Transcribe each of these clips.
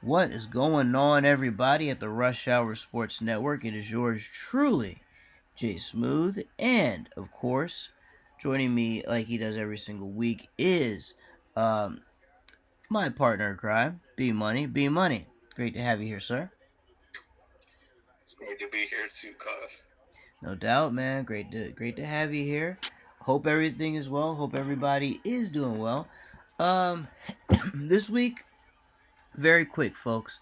What is going on, everybody, at the Rush Hour Sports Network? It is yours truly, Jay Smooth, and of course, joining me like he does every single week is um, my partner in crime, B Money. B Money, great to have you here, sir. It's great to be here too, cuz. No doubt, man. Great to have you here. Hope everything is well. Hope everybody is doing well. Um, this week very quick, folks.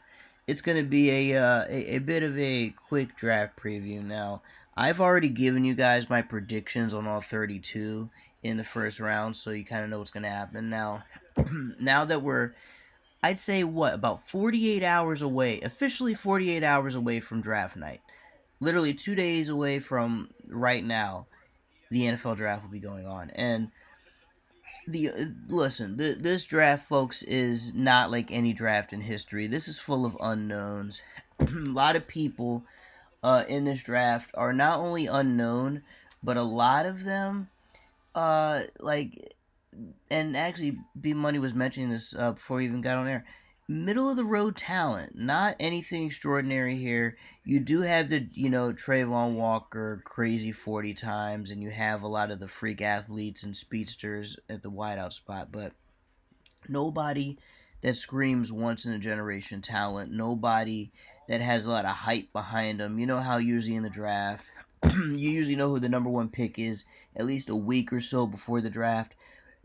It's going to be a bit of a quick draft preview now. I've already given you guys my predictions on all 32 in the first round, so you kind of know what's going to happen. Now, now that I'd say, about 48 hours away, officially 48 hours away from draft night. Literally 2 days away from right now, the NFL draft will be going on. And the listen, this draft, folks, is not like any draft in history. This is full of unknowns. A lot of people in this draft are not only unknown, but a lot of them like, and actually B Money was mentioning this before we even got on air. Middle of the road talent, not anything extraordinary here. You do have the Trayvon Walker crazy 40 times, and you have a lot of the freak athletes and speedsters at the wideout spot, but nobody that screams once in a generation talent. Nobody that has a lot of hype behind them. You know how usually in the draft, you usually know who the number one pick is at least a week or so before the draft.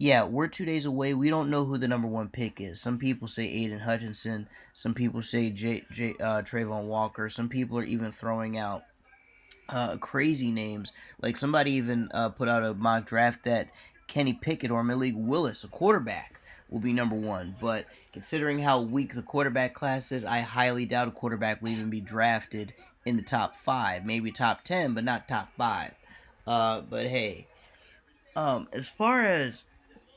Yeah, we're 2 days away. We don't know who the number one pick is. Some people say Aiden Hutchinson. Some people say Trayvon Walker. Some people are even throwing out crazy names. Like somebody even put out a mock draft that Kenny Pickett or Malik Willis, a quarterback, will be number one. But considering how weak the quarterback class is, I highly doubt a quarterback will even be drafted in the top five, maybe top 10, but not top five. But hey, as far as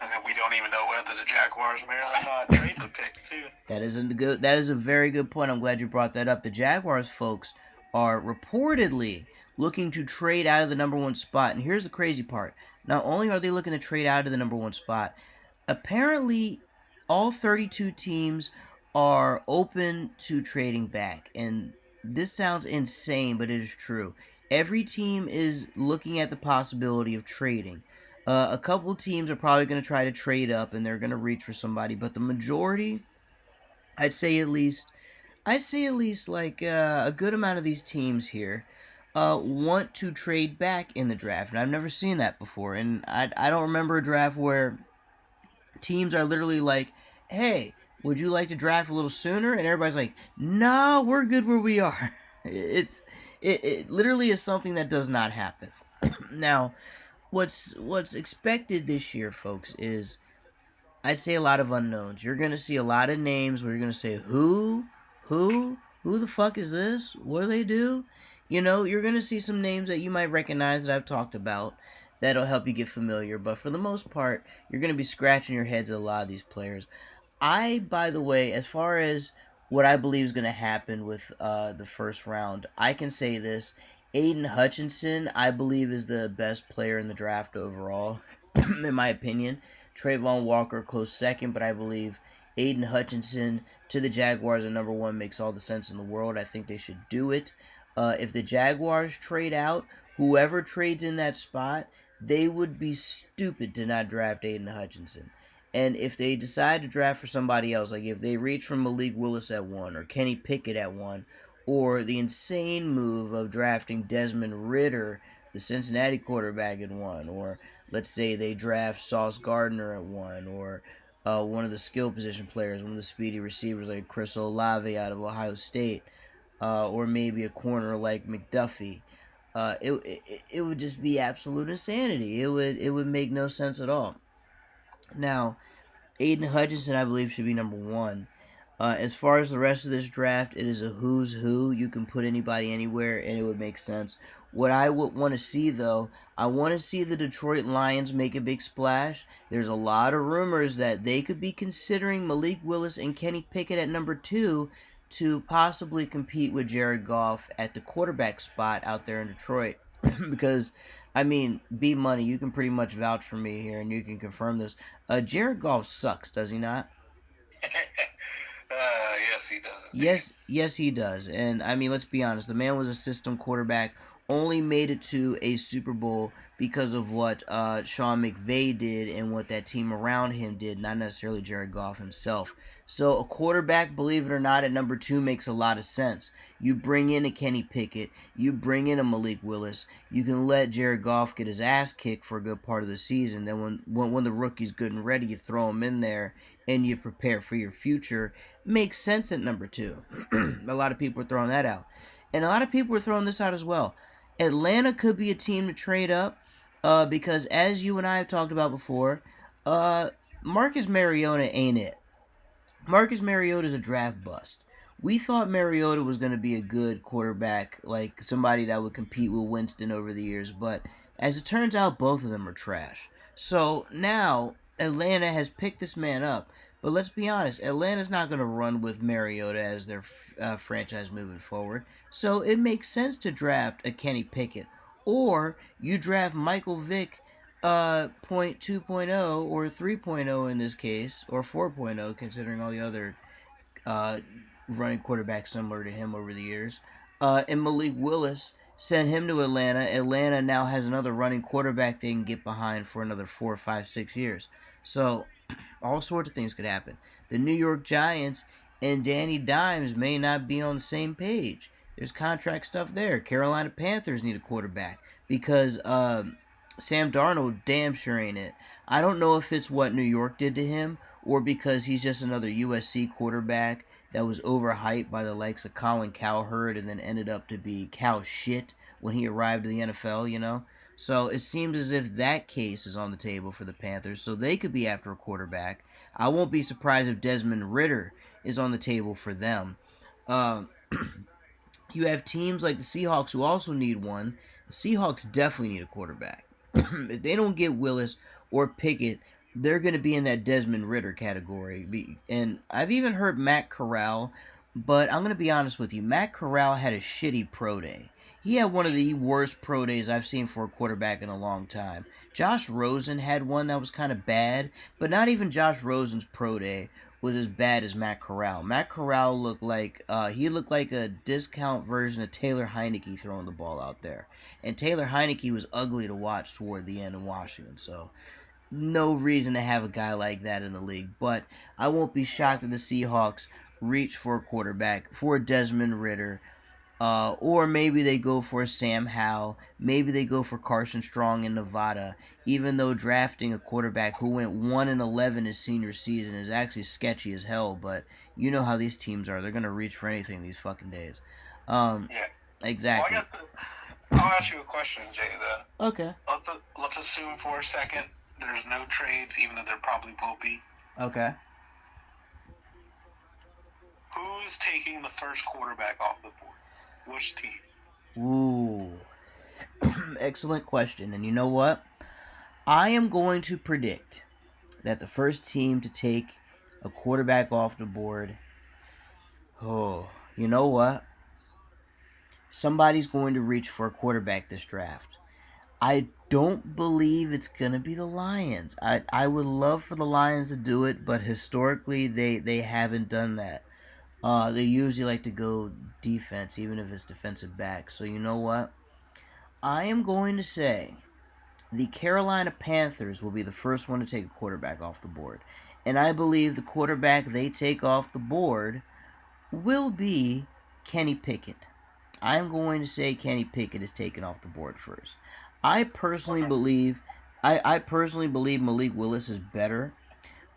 And then we don't even know whether the Jaguars may or may not trade the pick too. that is a very good point. I'm glad you brought that up. The Jaguars folks are reportedly looking to trade out of the number one spot. And here's the crazy part. Not only are they looking to trade out of the number one spot, apparently all 32 teams are open to trading back. And this sounds insane, but it is true. Every team is looking at the possibility of trading. A couple teams are probably going to try to trade up and they're going to reach for somebody, but the majority, I'd say at least, like a good amount of these teams here want to trade back in the draft, and I've never seen that before. And I don't remember a draft where teams are literally like, "Hey, would you like to draft a little sooner?" And everybody's like, "No, we're good where we are." It literally is something that does not happen. Now, what's expected this year, folks, is I'd say a lot of unknowns. You're gonna see a lot of names where you're gonna say, who the fuck is this? What do they do? You know, you're gonna see some names that you might recognize that I've talked about. That'll help you get familiar. But for the most part, you're gonna be scratching your heads at a lot of these players. By the way, as far as what I believe is gonna happen with the first round, I can say this: Aiden Hutchinson, I believe, is the best player in the draft overall, in my opinion. Trayvon Walker close second, but I believe Aiden Hutchinson to the Jaguars at number one makes all the sense in the world. I think they should do it. If the Jaguars trade out, whoever trades in that spot, they would be stupid to not draft Aiden Hutchinson. And if they decide to draft for somebody else, like if they reach for Malik Willis at one, or Kenny Pickett at one, or the insane move of drafting Desmond Ritter, the Cincinnati quarterback, at one, or let's say they draft Sauce Gardner at one, or one of the skill position players, one of the speedy receivers like Chris Olave out of Ohio State, or maybe a corner like McDuffie. It would just be absolute insanity. It would make no sense at all. Now, Aiden Hutchinson, I believe, should be number one. As far as the rest of this draft, it is a who's who. You can put anybody anywhere, and it would make sense. What I would want to see, though, I want to see the Detroit Lions make a big splash. There's a lot of rumors that they could be considering Malik Willis and Kenny Pickett at number two to possibly compete with Jared Goff at the quarterback spot out there in Detroit. Because, I mean, B Money, you can pretty much vouch for me here, and you can confirm this. Jared Goff sucks, does he not? Yes, Yes, he does. Yes, he does. And I mean, let's be honest. The man was a system quarterback. Only made it to a Super Bowl because of what Sean McVay did and what that team around him did, not necessarily Jared Goff himself. So a quarterback, believe it or not, at number 2 makes a lot of sense. You bring in a Kenny Pickett, you bring in a Malik Willis. You can let Jared Goff get his ass kicked for a good part of the season. Then when the rookie's good and ready, you throw him in there and you prepare for your future. Makes sense at number 2. A lot of people are throwing that out. And a lot of people are throwing this out as well. Atlanta could be a team to trade up because, as you and I have talked about before, Marcus Mariota ain't it. Marcus Mariota is a draft bust. We thought Mariota was going to be a good quarterback, like somebody that would compete with Winston over the years, but as it turns out, both of them are trash. So now Atlanta has picked this man up, but let's be honest, Atlanta's not going to run with Mariota as their franchise moving forward. So it makes sense to draft a Kenny Pickett, or you draft Michael Vick point 2.0 or 3.0 in this case, or 4.0 considering all the other uh, running quarterbacks similar to him over the years. And Malik Willis sent him to Atlanta. Atlanta now has another running quarterback they can get behind for another 4, 5, 6 years. So all sorts of things could happen. The New York Giants and Danny Dimes may not be on the same page. There's contract stuff there. Carolina Panthers need a quarterback because Sam Darnold damn sure ain't it. I don't know if it's what New York did to him or because he's just another USC quarterback that was overhyped by the likes of Colin Cowherd and then ended up to be cow shit when he arrived to the NFL, you know? So it seems as if that case is on the table for the Panthers, so they could be after a quarterback. I won't be surprised if Desmond Ritter is on the table for them. Uh, you have teams like the Seahawks who also need one. The Seahawks definitely need a quarterback. If they don't get Willis or Pickett, they're going to be in that Desmond Ritter category. And I've even heard Matt Corral, but I'm going to be honest with you. Matt Corral had a shitty pro day. He had one of the worst pro days I've seen for a quarterback in a long time. Josh Rosen had one that was kind of bad, but not even Josh Rosen's pro day was as bad as Matt Corral. Matt Corral looked like he looked like a discount version of Taylor Heineke throwing the ball out there. And Taylor Heineke was ugly to watch toward the end in Washington. So no reason to have a guy like that in the league. But I won't be shocked if the Seahawks reach for a quarterback, for Desmond Ritter, or maybe they go for Sam Howell. Maybe they go for Carson Strong in Nevada. Even though drafting a quarterback who went 1-11 his senior season is actually sketchy as hell, but you know how these teams are. They're gonna reach for anything these fucking days. Yeah. Exactly. Well, I'll ask you a question, Jay. Then. Okay. Let's assume for a second there's no trades, even though there probably will be. Okay. Who's taking the first quarterback off the board? Which team? Ooh. Excellent question. And you know what? I am going to predict that the first team to take a quarterback off the board. Oh, you know what? Somebody's going to reach for a quarterback this draft. I don't believe it's going to be the Lions. I would love for the Lions to do it, but historically they haven't done that. They usually like to go defense, even if it's defensive back. So you know what? I am going to say the Carolina Panthers will be the first one to take a quarterback off the board. And I believe the quarterback they take off the board will be Kenny Pickett. I'm going to say Kenny Pickett is taken off the board first. I personally believe Malik Willis is better,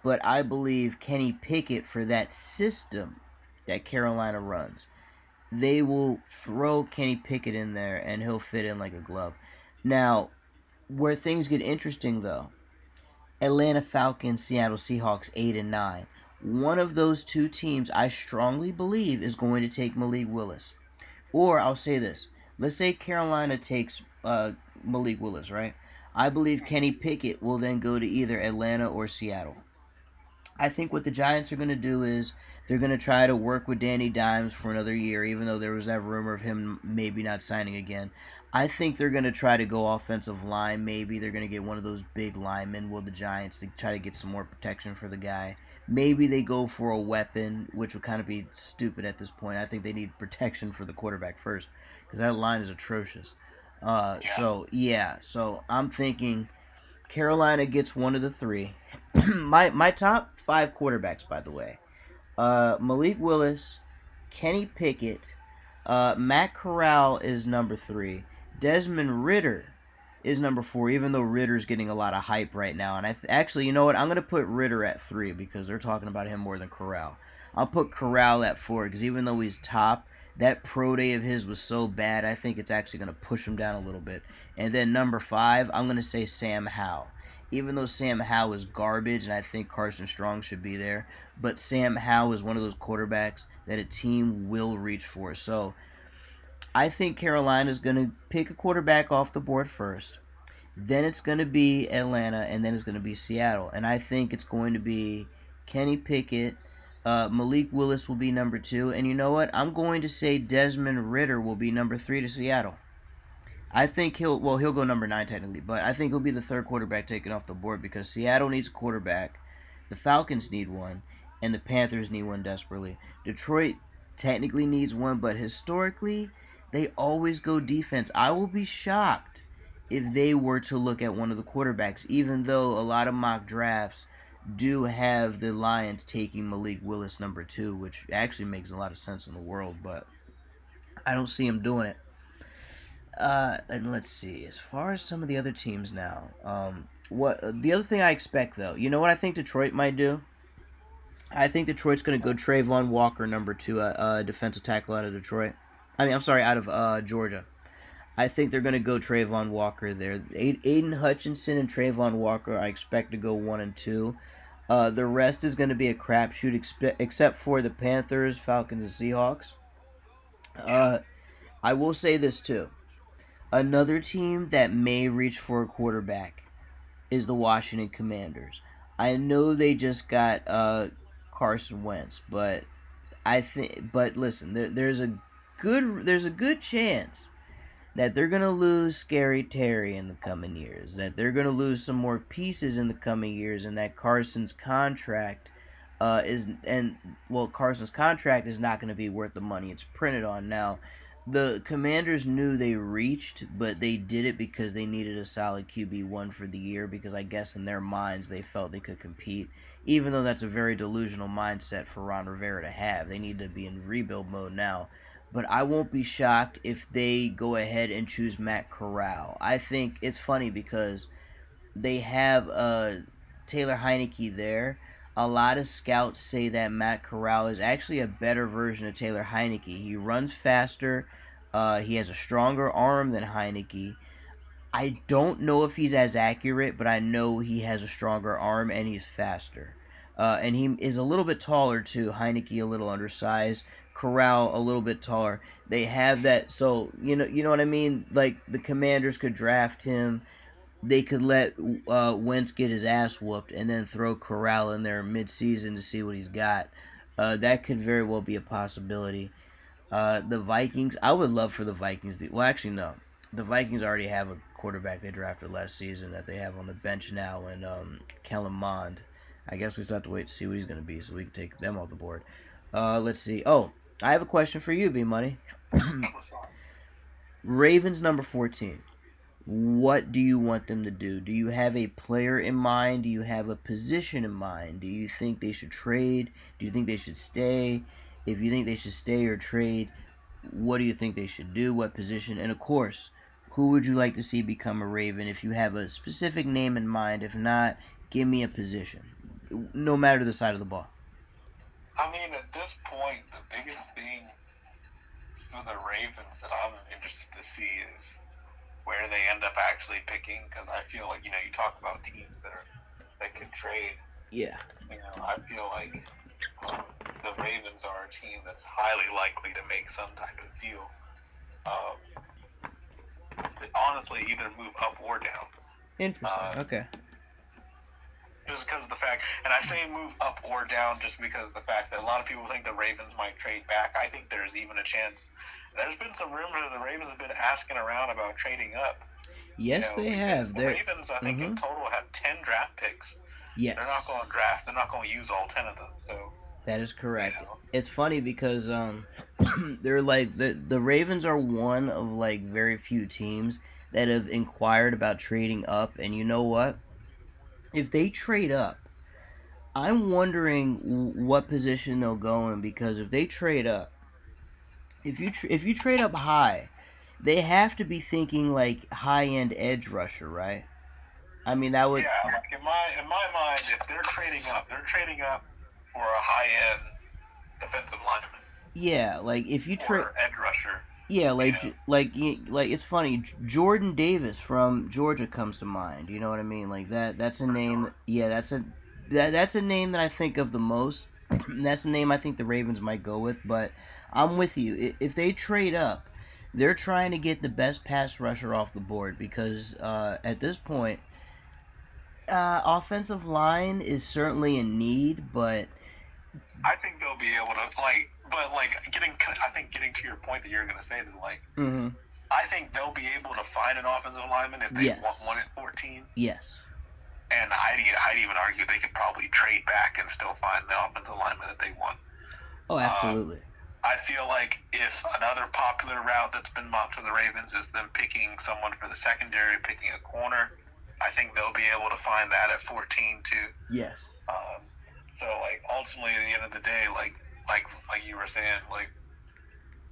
but I believe Kenny Pickett for that system that Carolina runs. They will throw Kenny Pickett in there and he'll fit in like a glove. Now, where things get interesting though, Atlanta Falcons, Seattle Seahawks 8 and 9. One of those two teams I strongly believe is going to take Malik Willis. Or I'll say this. Let's say Carolina takes Malik Willis, right? I believe Kenny Pickett will then go to either Atlanta or Seattle. I think what the Giants are going to do is they're going to try to work with Danny Dimes for another year, even though there was that rumor of him maybe not signing again. I think they're going to try to go offensive line. Maybe they're going to get one of those big linemen with the Giants to try to get some more protection for the guy. Maybe they go for a weapon, which would kind of be stupid at this point. I think they need protection for the quarterback first because that line is atrocious. Yeah. So I'm thinking Carolina gets one of the three. my top five quarterbacks, by the way, Malik Willis, Kenny Pickett, Matt Corral is number three. Desmond Ritter is number four, even though Ritter's getting a lot of hype right now. And actually, you know what? I'm going to put Ritter at three because they're talking about him more than Corral. I'll put Corral at four because even though he's top, that pro day of his was so bad, I think it's actually going to push him down a little bit. And then number five, I'm going to say Sam Howell. Even though Sam Howell is garbage and I think Carson Strong should be there, but Sam Howell is one of those quarterbacks that a team will reach for. So I think Carolina's going to pick a quarterback off the board first. Then it's going to be Atlanta, and then it's going to be Seattle. And I think it's going to be Kenny Pickett. Malik Willis will be number two. And you know what? I'm going to say Desmond Ritter will be number three to Seattle. I think he'll go number nine technically, but I think he'll be the third quarterback taken off the board because Seattle needs a quarterback, the Falcons need one, and the Panthers need one desperately. Detroit technically needs one, but historically they always go defense. I will be shocked if they were to look at one of the quarterbacks, even though a lot of mock drafts do have the Lions taking Malik Willis number two, which actually makes a lot of sense in the world, but I don't see him doing it. And let's see. As far as some of the other teams now, what the other thing I expect though, you know what I think Detroit might do? I think Detroit's going to go Trayvon Walker number two, defensive tackle out of Detroit. I'm sorry, out of Georgia. I think they're going to go Trayvon Walker there. Aiden Hutchinson and Trayvon Walker, I expect to go one and two. The rest is going to be a crapshoot, except for the Panthers, Falcons, and Seahawks. I will say this too. Another team that may reach for a quarterback is the Washington Commanders. I know they just got Carson Wentz, but listen, there's a good chance that they're gonna lose Scary Terry in the coming years, that they're gonna lose some more pieces in the coming years, and that Carson's contract Carson's contract is not going to be worth the money it's printed on. Now, the Commanders knew they reached, but they did it because they needed a solid QB1 for the year, because I guess in their minds they felt they could compete, even though that's a very delusional mindset for Ron Rivera to have. They need to be in rebuild mode now. But I won't be shocked if they go ahead and choose Matt Corral. I think it's funny because they have Taylor Heineke there. A lot of scouts say that Matt Corral is actually a better version of Taylor Heineke. He runs faster. He has a stronger arm than Heineke. I don't know if he's as accurate, but I know he has a stronger arm and he's faster. And he is a little bit taller too. Heineke a little undersized. Corral a little bit taller. They have that, so you know what I mean. Like the Commanders could draft him, they could let Wentz get his ass whooped and then throw Corral in there mid-season to see what he's got. That could very well be a possibility. The Vikings, I would love for the Vikings to, well, actually, no. The Vikings already have a quarterback they drafted last season that they have on the bench now, and Kellen Mond. I guess we just have to wait to see what he's going to be so we can take them off the board. Let's see. Oh, I have a question for you, B Money. Ravens number 14. What do you want them to do? Do you have a player in mind? Do you have a position in mind? Do you think they should trade? Do you think they should stay? If you think they should stay or trade, what do you think they should do? What position? And of course, who would you like to see become a Raven if you have a specific name in mind? If not, give me a position, no matter the side of the ball. I mean, at this point, the biggest thing for the Ravens that I'm interested to see is where they end up actually picking, because I feel like, you talk about teams that could trade. Yeah. I feel like the Ravens are a team that's highly likely to make some type of deal. Honestly, either move up or down. Interesting. Okay. Just because of the fact, and I say move up or down just because of the fact that a lot of people think the Ravens might trade back. I think there's even a chance. There's been some rumors that the Ravens have been asking around about trading up. Yes, they have. The Ravens, I think, in total have 10 draft picks. They're not Yes, going to draft. They're not going to use all 10 of them. So, that is you correct. know, It's funny because they're like the Ravens are one of like very few teams that have inquired about trading up, and you know what? If they trade up, I'm wondering what position they'll go in because if they trade up, if you trade up high, they have to be thinking like high end edge rusher, right? I mean that would yeah, like in my mind, if they're trading up for a high end defensive lineman yeah, like if you trade or edge rusher. yeah, You know, like it's funny. Jordan Davis from Georgia comes to mind. You know what I mean? Like that. That's a for name. sure. Yeah, that's a name that I think of the most. That's a name I think the Ravens might go with. But I'm with you. If they trade up, they're trying to get the best pass rusher off the board because at this point, offensive line is certainly in need. But I think they'll be able to I think getting to your point that you're going to say is like, mm-hmm. I think they'll be able to find an offensive lineman if they want Yes, one at 14. yes. And I'd even argue they could probably trade back and still find the offensive lineman that they want. Oh, Um, absolutely. I feel like if another popular route that's been mocked for the Ravens is them picking someone for the secondary, picking a corner, I think they'll be able to find that at 14 too. Yes. Um, so like ultimately at the end of the day, like you were saying, like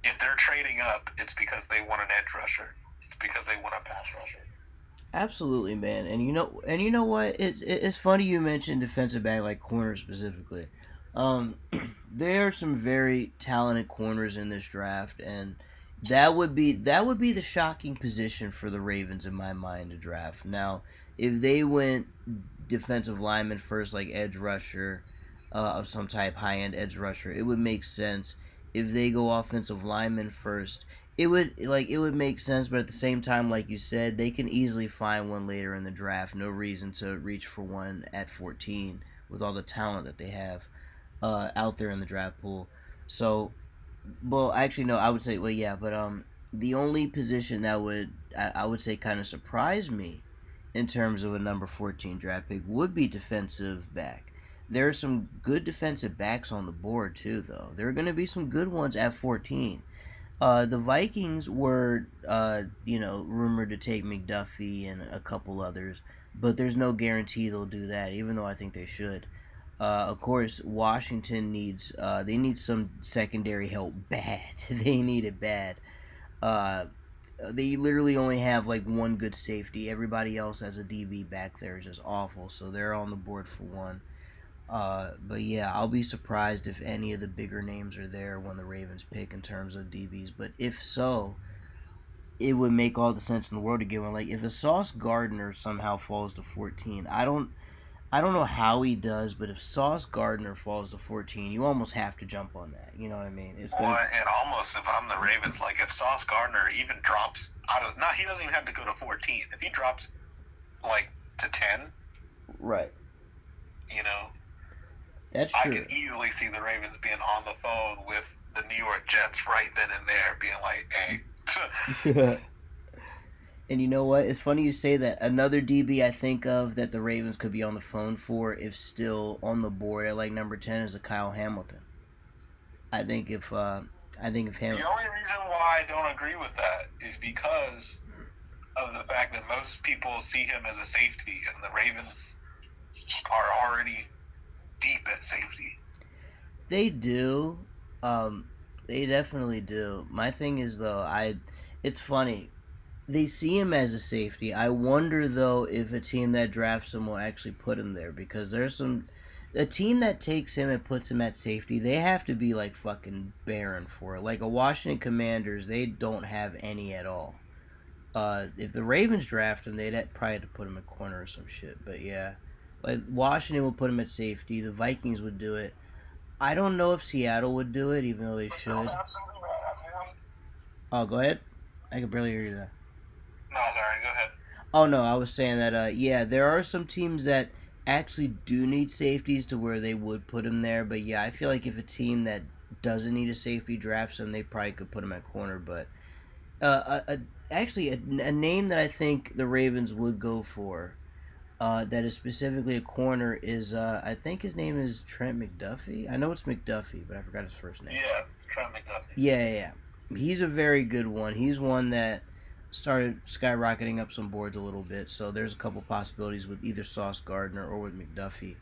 if they're trading up, it's because they want an edge rusher. It's because they want a pass rusher. Absolutely, man. And you know what? It's funny you mentioned defensive back like corner specifically. Um, there are some very talented corners in this draft, and that would be the shocking position for the Ravens in my mind to draft. Now, if they went defensive lineman first, like edge rusher, of some type, high end edge rusher, it would make sense. If they go offensive lineman first, it would make sense, but at the same time, like you said, they can easily find one later in the draft. No reason to reach for one at 14 with all the talent that they have out there in the draft pool. So, well, actually, no, I would say, well, yeah, but the only position that I would say kind of surprise me in terms of a number 14 draft pick would be defensive back. There are some good defensive backs on the board too, though. There are going to be some good ones at 14. The Vikings were, rumored to take McDuffie and a couple others, but there's no guarantee they'll do that, even though I think they should. Of course, Washington they need some secondary help bad. They need it bad. Uh, they literally only have like one good safety. Everybody else has a DB back there is just awful, so they're on the board for one. But yeah, I'll be surprised if any of the bigger names are there when the Ravens pick in terms of DBs. But if so, it would make all the sense in the world to give one. Like if a Sauce Gardner somehow falls to 14, I don't know how he does, but if Sauce Gardner falls to 14, you almost have to jump on that. You know what I mean? It's Well, gonna and almost if I'm the Ravens, like if Sauce Gardner even drops out of, not he doesn't even have to go to 14. If he drops like to 10, right. you know, That's I true. could easily see the Ravens being on the phone with the New York Jets right then and there, being like, "Hey, And you know what? It's funny you say that. Another DB I think of that the Ravens could be on the phone for if still on the board at like number 10 is a Kyle Hamilton. I think if the only reason why I don't agree with that is because of the fact that most people see him as a safety, and the Ravens are already deep at safety. they do, um, they definitely do. My thing is though, it's funny. They see him as a safety. I wonder though if a team that drafts him will actually put him there because there's some a team that takes him and puts him at safety, they have to be like fucking barren for it. Like a Washington Commanders, they don't have any at all. If the Ravens draft him, they'd probably have to put him at corner or some shit. But yeah, like Washington would put him at safety. The Vikings would do it. I don't know if Seattle would do it, even though they should. Oh, go ahead. I can barely hear you there. No, sorry, go ahead. Oh no, I was saying that. Yeah, there are some teams that actually do need safeties to where they would put him there. But yeah, I feel like if a team that doesn't need a safety drafts him, they probably could put him at corner. But actually, a name that I think the Ravens would go for. that is specifically a corner is I think his name is Trent McDuffie. I know it's McDuffie, but I forgot his first name. Yeah, Trent McDuffie. Yeah. He's a very good one. He's one that started skyrocketing up some boards a little bit. So there's a couple possibilities with either Sauce Gardner or with McDuffie.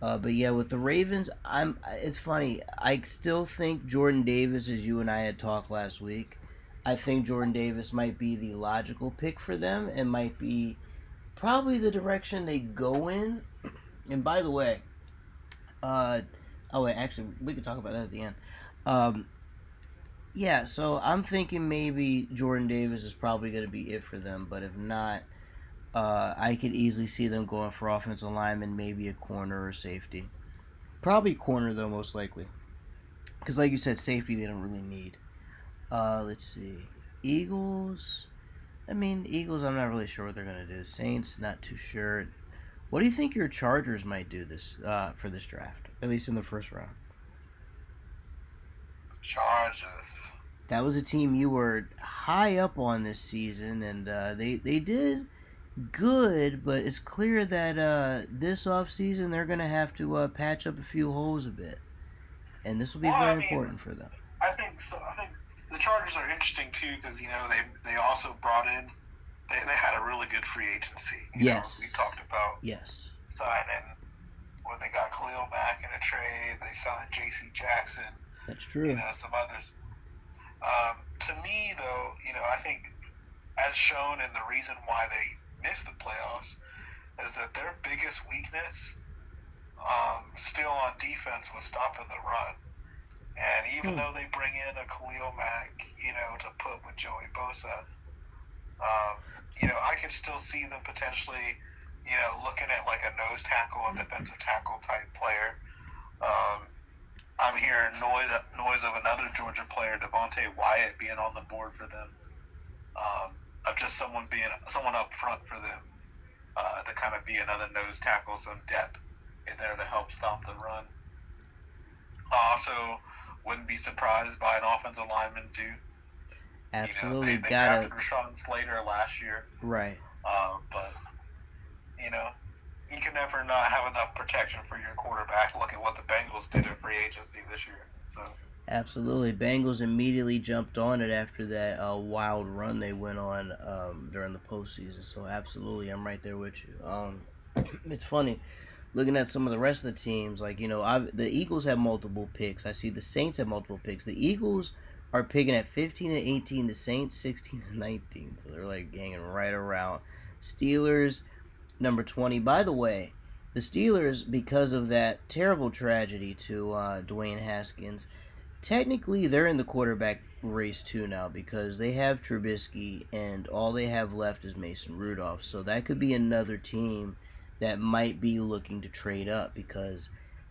But yeah, with the Ravens, I'm. It's funny. I still think Jordan Davis, as you and I had talked last week, I think Jordan Davis might be the logical pick for them and might be probably the direction they go in. And by the way, uh, oh wait, actually, we could talk about that at the end. Um, yeah, so I'm thinking maybe Jordan Davis is probably going to be it for them, but if not, I could easily see them going for offensive lineman, maybe a corner or safety. Probably corner though, most likely, because like you said, safety they don't really need. Let's see, Eagles. I mean, Eagles. I'm not really sure what they're gonna do. Saints, not too sure. What do you think your Chargers might do this for this draft? At least in the first round. Chargers. That was a team you were high up on this season, and they did good, but it's clear that this offseason they're going to have to patch up a few holes a bit, and this will be Well, very I mean, important for them. I think so. I think the Chargers are interesting too because they also brought in they had a really good free agency. Yes. We talked about Yes. signing when they got Khalil Mack in a trade. They signed J.C. Jackson. That's true. Some others. To me, though, I think as shown in the reason why they missed the playoffs is that their biggest weakness, still on defense, was stopping the run. And even though they bring in a Khalil Mack, to put with Joey Bosa, I could still see them potentially, looking at like a nose tackle, a defensive tackle type player. I'm hearing noise of another Georgia player, Devontae Wyatt, being on the board for them. Of just someone up front for them to kind of be another nose tackle, some depth in there to help stop the run. Also, wouldn't be surprised by an offensive lineman too. Absolutely, they drafted Rhsn Slater last year, right. but you can never not have enough protection for your quarterback. Look at what the Bengals did in free agency this year. So Absolutely, Bengals immediately jumped on it after that wild run they went on during the postseason. So absolutely, I'm right there with you. It's funny looking at some of the rest of the teams. Like the Eagles have multiple picks. I see the Saints have multiple picks. The Eagles are picking at 15 and 18. The Saints 16 and 19. So they're like hanging right around. Steelers number 20. By the way, the Steelers, because of that terrible tragedy to Dwayne Haskins, technically they're in the quarterback race too now because they have Trubisky and all they have left is Mason Rudolph. So that could be another team that might be looking to trade up because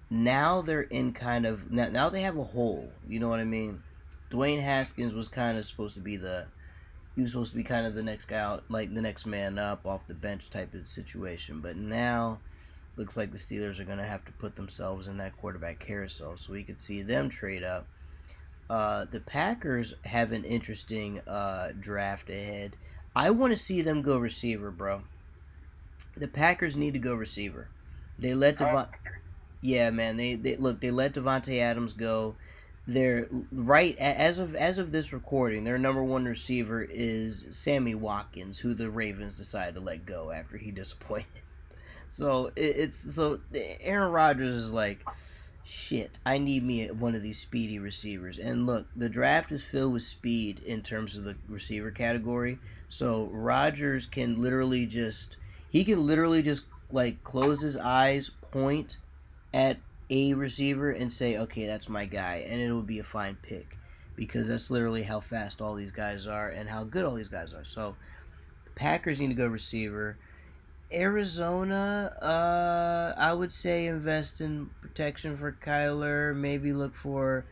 now they're in kind of now they have a hole. You know what I mean? Dwayne Haskins was kind of supposed to be kind of the next guy out, like the next man up off the bench type of situation. But now looks like the Steelers are going to have to put themselves in that quarterback carousel, so we could see them trade up. The Packers have an interesting draft ahead. I want to see them go receiver, bro. The Packers need to go receiver. They let yeah, man. They look. They let Devontae Adams go. They're right as of this recording. Their number one receiver is Sammy Watkins, who the Ravens decided to let go after he disappointed. So so Aaron Rodgers is like, shit. I need me one of these speedy receivers. And look, the draft is filled with speed in terms of the receiver category. So Rodgers can literally just like close his eyes, point at a receiver and say, okay, that's my guy, and it will be a fine pick because that's literally how fast all these guys are and how good all these guys are. So Packers need to go receiver. Arizona, I would say invest in protection for Kyler. Maybe look for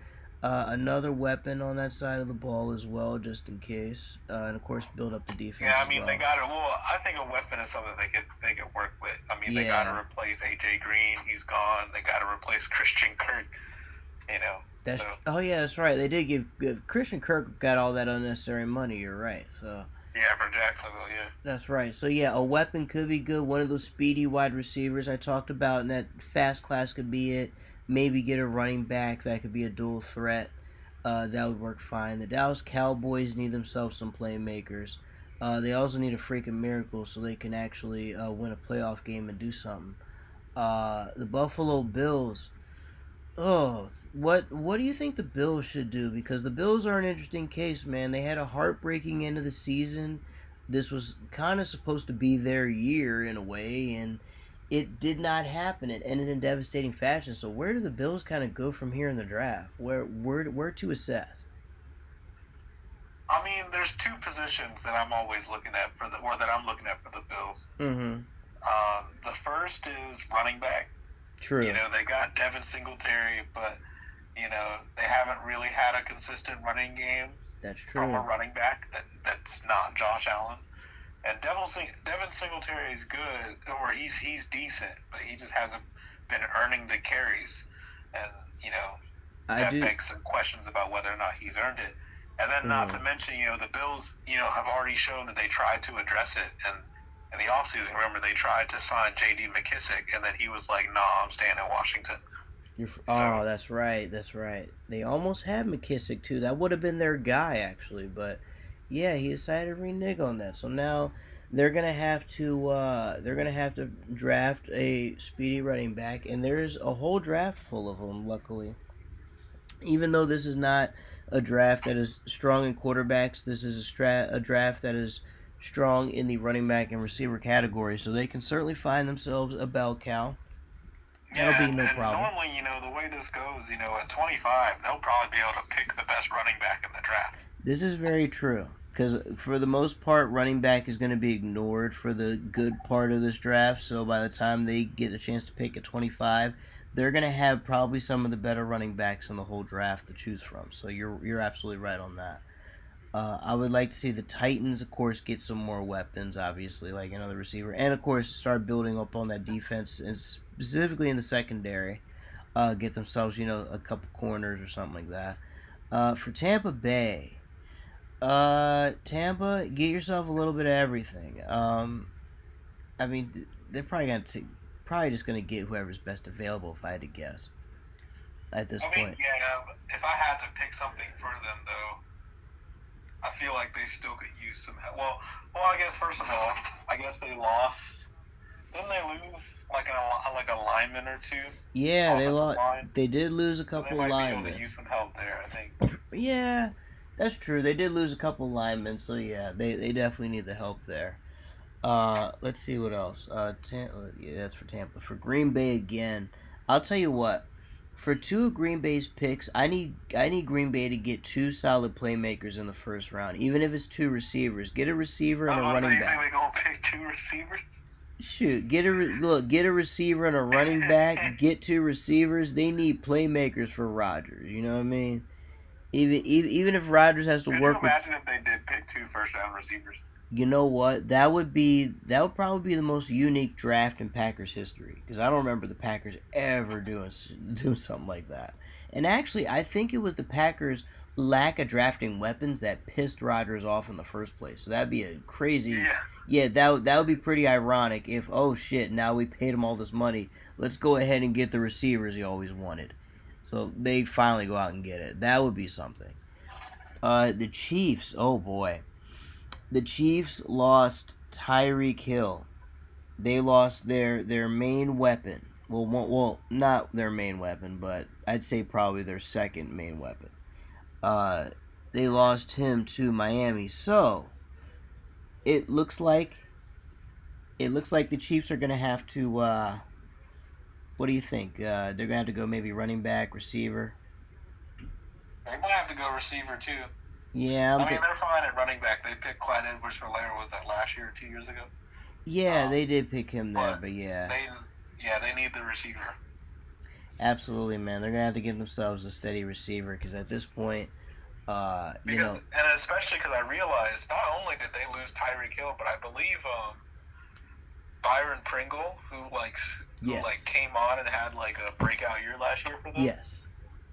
another weapon on that side of the ball as well, just in case. And of course, build up the defense. Yeah, I mean they got to. Well, I think a weapon is something they could work with. I mean they got to replace AJ Green. He's gone. They got to replace Christian Kirk. Oh yeah, that's right. They did give Christian Kirk got all that unnecessary money. You're right. So Yeah, for Jacksonville, yeah. That's right. So yeah, a weapon could be good. One of those speedy wide receivers I talked about in that fast class could be it. Maybe get a running back that could be a dual threat. That would work fine. The Dallas Cowboys need themselves some playmakers. They also need a freaking miracle so they can actually win a playoff game and do something. The Buffalo Bills. Oh, what do you think the Bills should do? Because the Bills are an interesting case, man. They had a heartbreaking end of the season. This was kind of supposed to be their year in a way, and it did not happen. It ended in devastating fashion. So where do the Bills kind of go from here in the draft? Where to assess? I mean, there's two positions that I'm always looking at or that I'm looking at for the Bills. Mm-hmm. The first is running back. True. You know, they got Devin Singletary, but you know they haven't really had a consistent running game That's true. from a running back that's not Josh Allen. And Devin Singletary is good, or he's decent, but he just hasn't been earning the carries, and you know that begs some questions about whether or not he's earned it. And then not to mention, you know, the Bills, you know, have already shown that they tried to address it, and in the offseason, remember, they tried to sign J.D. McKissick, and then he was like, "Nah, I'm staying in Washington." Oh, that's right. That's right. They almost had McKissick too. That would have been their guy actually, but yeah, he decided to renege on that. So now they're gonna have to draft a speedy running back, and there's a whole draft full of them. Luckily, even though this is not a draft that is strong in quarterbacks, this is a draft that is strong in the running back and receiver category. So they can certainly find themselves a bell cow. That'll be no problem. Normally, you know, the way this goes, you know, at 25, they'll probably be able to pick the best running back in the draft. This is very true. Because for the most part, running back is going to be ignored for the good part of this draft. So by the time they get a chance to pick at 25, they're going to have probably some of the better running backs in the whole draft to choose from. So you're absolutely right on that. I would like to see the Titans, of course, get some more weapons, obviously, like another receiver, and of course start building up on that defense, and specifically in the secondary. Get themselves, a couple corners or something like that. For Tampa Bay, Tampa, get yourself a little bit of everything. I mean, they're probably just gonna get whoever's best available, if I had to guess. At this point. Yeah. If I had to pick something for them, though, I feel like they still could use some help. Well, I guess first of all, I guess they lost. Didn't they lose like a lineman or two? Yeah, they lost. They did lose a couple of linemen. They might be able to use some help there, I think. Yeah, that's true. They did lose a couple linemen, so yeah, they definitely need the help there. Let's see what else. Yeah, that's for Tampa. For Green Bay again, I'll tell you what. For two of Green Bay's picks, I need Green Bay to get two solid playmakers in the first round, even if it's two receivers. Get a receiver and a running back. They gonna pick two receivers? Shoot, get a receiver and a running back. Get two receivers. They need playmakers for Rodgers. You know what I mean? Even if Rodgers has to work with. Imagine if they did pick two first-round receivers. You know what? That would probably be the most unique draft in Packers history, because I don't remember the Packers ever doing something like that. And actually, I think it was the Packers' lack of drafting weapons that pissed Rodgers off in the first place. So that'd be a crazy. Yeah, that would be pretty ironic if, oh shit, now we paid him all this money. Let's go ahead and get the receivers he always wanted. So they finally go out and get it. That would be something. The Chiefs, oh boy. The Chiefs lost Tyreek Hill. They lost their main weapon. Well, not their main weapon, but I'd say probably their second main weapon. They lost him to Miami. So it looks like the Chiefs are gonna have to. What do you think? They're gonna have to go maybe running back, receiver. They might have to go receiver too. Yeah, they're fine at running back. They picked Clyde Edwards-Helaire, was that last year or 2 years ago? Yeah, they did pick him there, but yeah. They need the receiver. Absolutely, man. They're gonna have to get themselves a steady receiver, because at this point, and especially because I realized not only did they lose Tyreek Hill, but I believe Byron Pringle, who came on and had like a breakout year last year for them. Yes.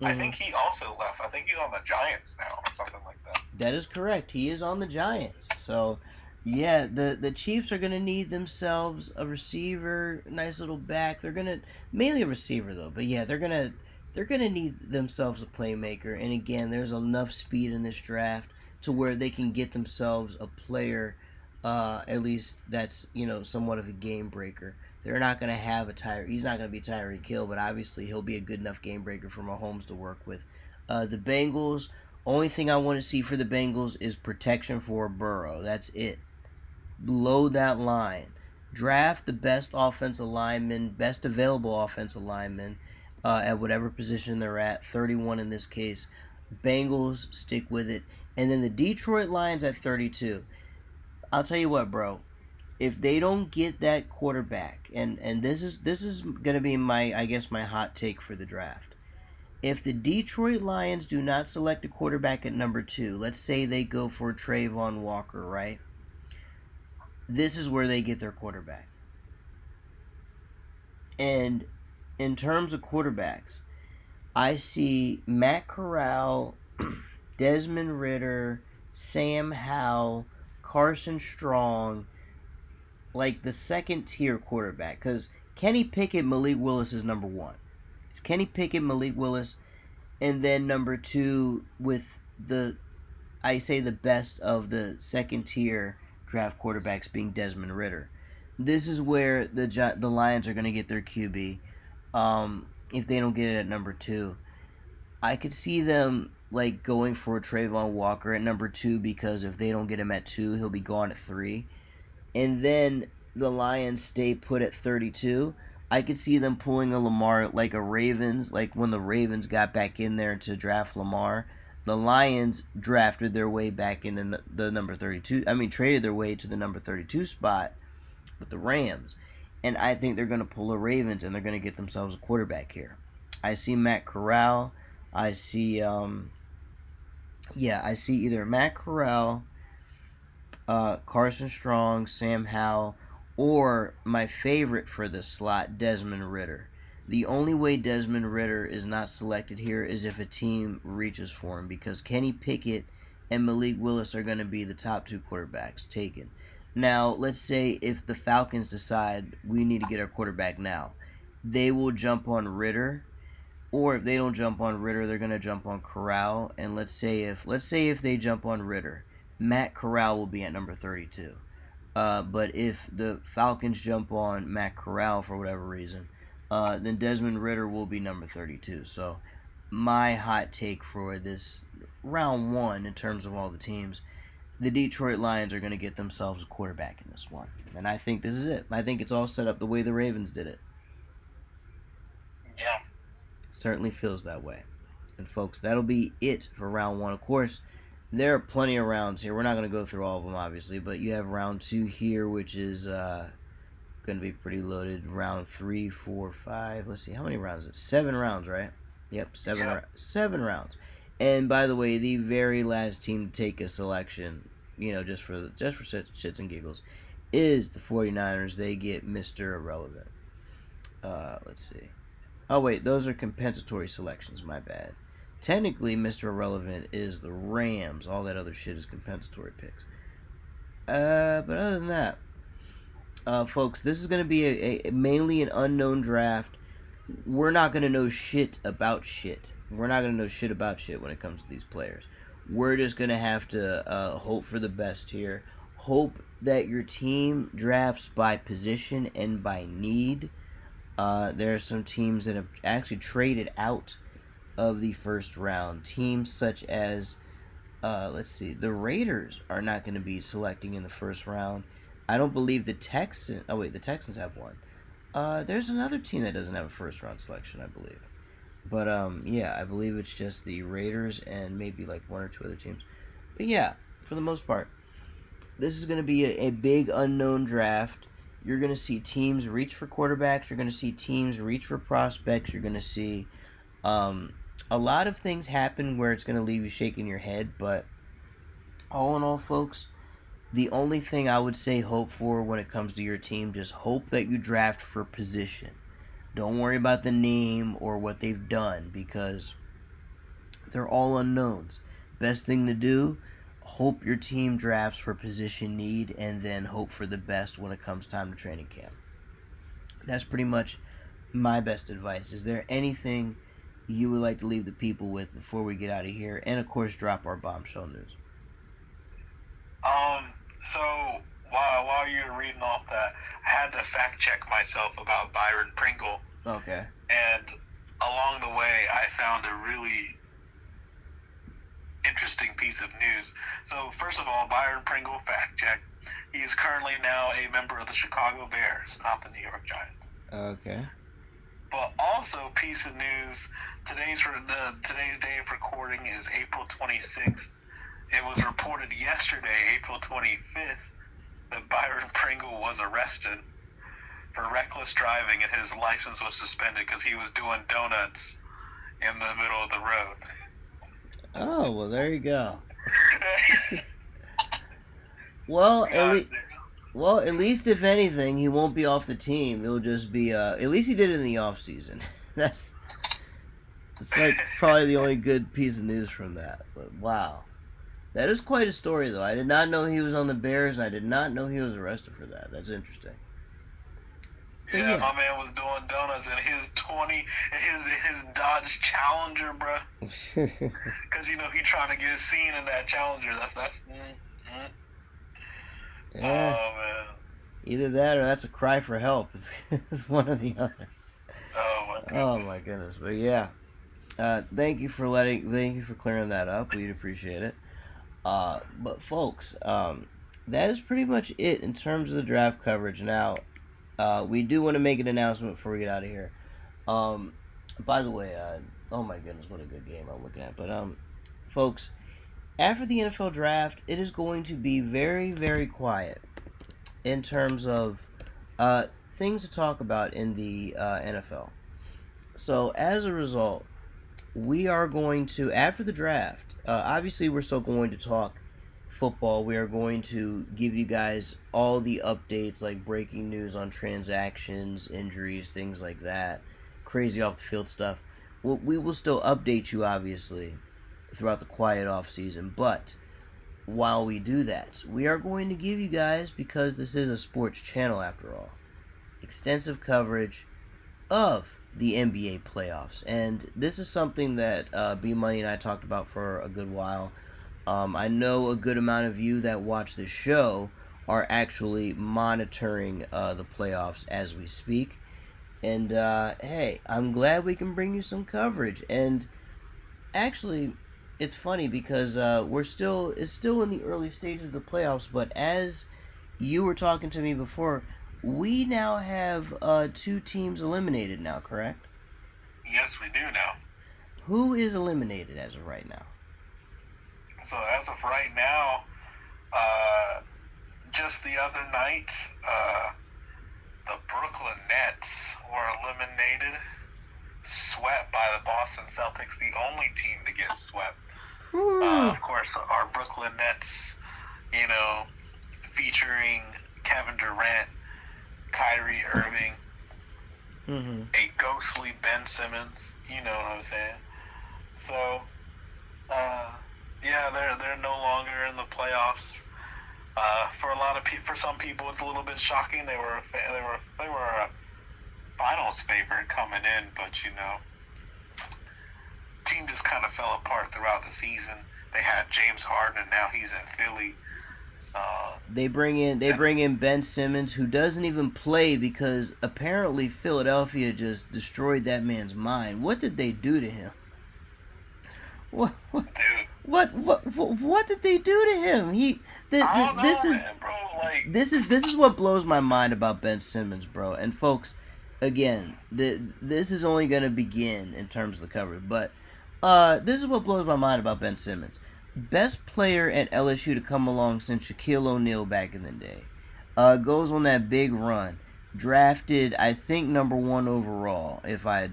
I think he also left. I think he's on the Giants now or something like that. That is correct. He is on the Giants. So, yeah, the Chiefs are going to need themselves a receiver, nice little back. They're going to mainly a receiver though. But yeah, they're going to need themselves a playmaker. And again, there's enough speed in this draft to where they can get themselves a player at least that's, somewhat of a game breaker. They're not going to have a Tyree. He's not going to be Tyreek Hill, but obviously he'll be a good enough game breaker for Mahomes to work with. The Bengals, only thing I want to see for the Bengals is protection for Burrow. That's it. Below that line. Draft the best offensive lineman, best available offensive lineman at whatever position they're at. 31 in this case. Bengals, stick with it. And then the Detroit Lions at 32. I'll tell you what, bro. If they don't get that quarterback, and this is gonna be my hot take for the draft. If the Detroit Lions do not select a quarterback at number 2, let's say they go for Trayvon Walker, right? This is where they get their quarterback. And in terms of quarterbacks, I see Matt Corral, Desmond Ridder, Sam Howell, Carson Strong, like the second tier quarterback. Because Kenny Pickett, Malik Willis is number 1. It's Kenny Pickett, Malik Willis, and then number 2 with the best of the second tier draft quarterbacks being Desmond Ridder. This is where the Lions are going to get their QB. If they don't get it at number 2, I could see them like going for Trayvon Walker at number 2, because if they don't get him at 2, he'll be gone at 3. And then the Lions stay put at 32. I could see them pulling a Lamar, like a Ravens, like when the Ravens got back in there to draft Lamar. The Lions drafted their way back in the number 32. I mean, traded their way to the number 32 spot with the Rams. And I think they're going to pull a Ravens, and they're going to get themselves a quarterback here. I see Matt Corral. I see, I see either Matt Corral, Carson Strong, Sam Howell, or my favorite for the slot, Desmond Ridder. The only way Desmond Ridder is not selected here is if a team reaches for him, because Kenny Pickett and Malik Willis are going to be the top 2 quarterbacks taken. Now, let's say if the Falcons decide we need to get our quarterback now, they will jump on Ridder, or if they don't jump on Ridder, they're going to jump on Corral. And let's say if they jump on Ridder, Matt Corral will be at number 32. But if the Falcons jump on Matt Corral for whatever reason, then Desmond Ridder will be number 32. So my hot take for this round 1 in terms of all the teams, the Detroit Lions are going to get themselves a quarterback in this one. And I think this is it. I think it's all set up the way the Ravens did it. Yeah. Certainly feels that way. And folks, that'll be it for round 1. Of course, there are plenty of rounds here. We're not going to go through all of them, obviously, but you have round 2 here, which is going to be pretty loaded. Round 3, 4, 5. Let's see, how many rounds is it? 7 rounds, right? Yep, 7 rounds. And by the way, the very last team to take a selection, just for shits and giggles, is the 49ers. They get Mr. Irrelevant. Let's see. Oh, wait, those are compensatory selections, my bad. Technically, Mr. Irrelevant is the Rams. All that other shit is compensatory picks. But other than that, folks, this is going to be a mainly an unknown draft. We're not going to know shit about shit. We're not going to know shit about shit when it comes to these players. We're just going to have to hope for the best here. Hope that your team drafts by position and by need. There are some teams that have actually traded out of the first round. Teams such as, the Raiders are not going to be selecting in the first round. I don't believe the Texans. Oh wait, the Texans have one. There's another team that doesn't have a first round selection, I believe. But I believe it's just the Raiders and maybe like 1 or 2 other teams. But yeah, for the most part, this is going to be a big unknown draft. You're going to see teams reach for quarterbacks. You're going to see teams reach for prospects. You're going to see a lot of things happen where it's going to leave you shaking your head. But all in all, folks, the only thing I would say hope for when it comes to your team, just hope that you draft for position. Don't worry about the name or what they've done, because they're all unknowns. Best thing to do, hope your team drafts for position need, and then hope for the best when it comes time to training camp. That's pretty much my best advice. Is there anything you would like to leave the people with before we get out of here? And of course, drop our bombshell news. So while you were reading off that, I had to fact check myself about Byron Pringle. Okay. And along the way, I found a really interesting piece of news. So first of all, Byron Pringle, fact check. He is currently now a member of the Chicago Bears, not the New York Giants. Okay. But also, piece of news. Today's day of recording is April 26th. It was reported yesterday, April 25th, that Byron Pringle was arrested for reckless driving and his license was suspended because he was doing donuts in the middle of the road. Oh, well, there you go. Well, at least if anything, he won't be off the team. It'll just be at least he did it in the off season. It's like probably the only good piece of news from that. But wow. That is quite a story, though. I did not know he was on the Bears, and I did not know he was arrested for that. That's interesting. Yeah, my man was doing donuts in his Dodge Challenger, bro. Because he trying to get seen in that Challenger. Yeah. Oh man. Either that or that's a cry for help. It's one or the other. Oh my goodness. But yeah. Thank you for clearing that up. We'd appreciate it. But folks, that is pretty much it in terms of the draft coverage. Now, we do want to make an announcement before we get out of here. By the way, oh my goodness, what a good game I'm looking at. But folks, after the NFL draft, it is going to be very, very quiet in terms of things to talk about in the NFL. So as a result, we are going to, after the draft, obviously we're still going to talk football. We are going to give you guys all the updates, like breaking news on transactions, injuries, things like that, crazy off the field stuff. We will still update you, obviously, throughout the quiet off season. But while we do that, we are going to give you guys, because this is a sports channel after all, extensive coverage of the NBA playoffs. And this is something that B Money and I talked about for a good while. I know a good amount of you that watch the show are actually monitoring the playoffs as we speak. And hey, I'm glad we can bring you some coverage. And actually, it's funny because it's still in the early stages of the playoffs. But as you were talking to me before, we now have 2 teams eliminated now, correct? Yes, we do now. Who is eliminated as of right now? So as of right now, just the other night, the Brooklyn Nets were eliminated, swept by the Boston Celtics, the only team to get swept. Of course, our Brooklyn Nets, featuring Kevin Durant, Kyrie Irving, a ghostly Ben Simmons, you know what I'm saying? So, yeah, they're no longer in the playoffs. For some people, it's a little bit shocking. They were a finals favorite coming in, but team just kind of fell apart throughout the season. They had James Harden, and now he's in Philly. They bring in Ben Simmons, who doesn't even play because apparently Philadelphia just destroyed that man's mind. What did they do to him? What did they do to him? This is what blows my mind about Ben Simmons, bro. And folks, again, this is only going to begin in terms of the coverage, but this is what blows my mind about Ben Simmons. Best player at LSU to come along since Shaquille O'Neal back in the day. Goes on that big run. Drafted, I think, number 1 overall. If I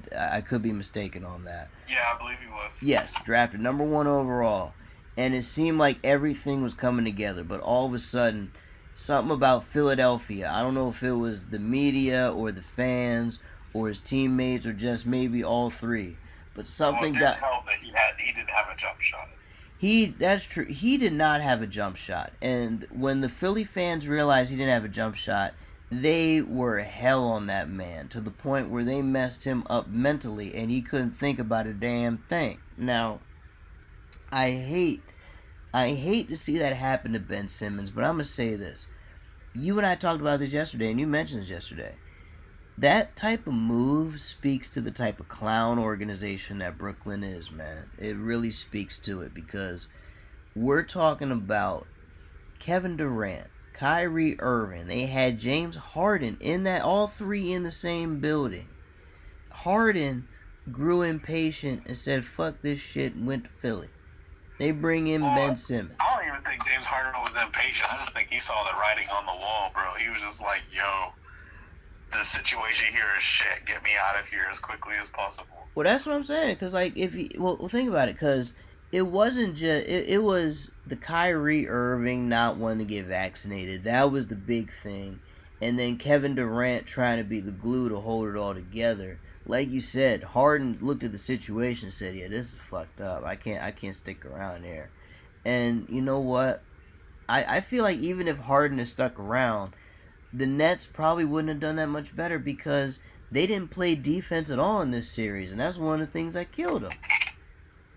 could be mistaken on that. Yeah, I believe he was. Yes, drafted number 1 overall. And it seemed like everything was coming together. But all of a sudden, something about Philadelphia. I don't know if it was the media or the fans or his teammates or just maybe all 3. But something didn't help that he didn't have a jump shot. That's true. He did not have a jump shot. And when the Philly fans realized he didn't have a jump shot, they were hell on that man to the point where they messed him up mentally and he couldn't think about a damn thing. Now, I hate I hate to see that happen to Ben Simmons, but I'm going to say this. You and I talked about this yesterday and you mentioned this yesterday. That type of move speaks to the type of clown organization that Brooklyn is, man. It really speaks to it because we're talking about Kevin Durant, Kyrie Irving. They had James Harden in that, all three in the same building. Harden grew impatient and said, fuck this shit, and went to Philly. They bring in Well, Ben Simmons. I don't even think James Harden was impatient. I just think he saw the writing on the wall, bro. He was just like, yo, the situation here is shit. Get me out of here as quickly as possible. Well, that's what I'm saying. Because, like, well, think about it. Because it wasn't just, it was the Kyrie Irving not wanting to get vaccinated. That was the big thing. And then Kevin Durant trying to be the glue to hold it all together. Like you said, Harden looked at the situation and said, yeah, this is fucked up. I can't stick around here. And you know what? I feel like even if Harden had stuck around, the Nets probably wouldn't have done that much better because they didn't play defense at all in this series, and that's one of the things that killed them.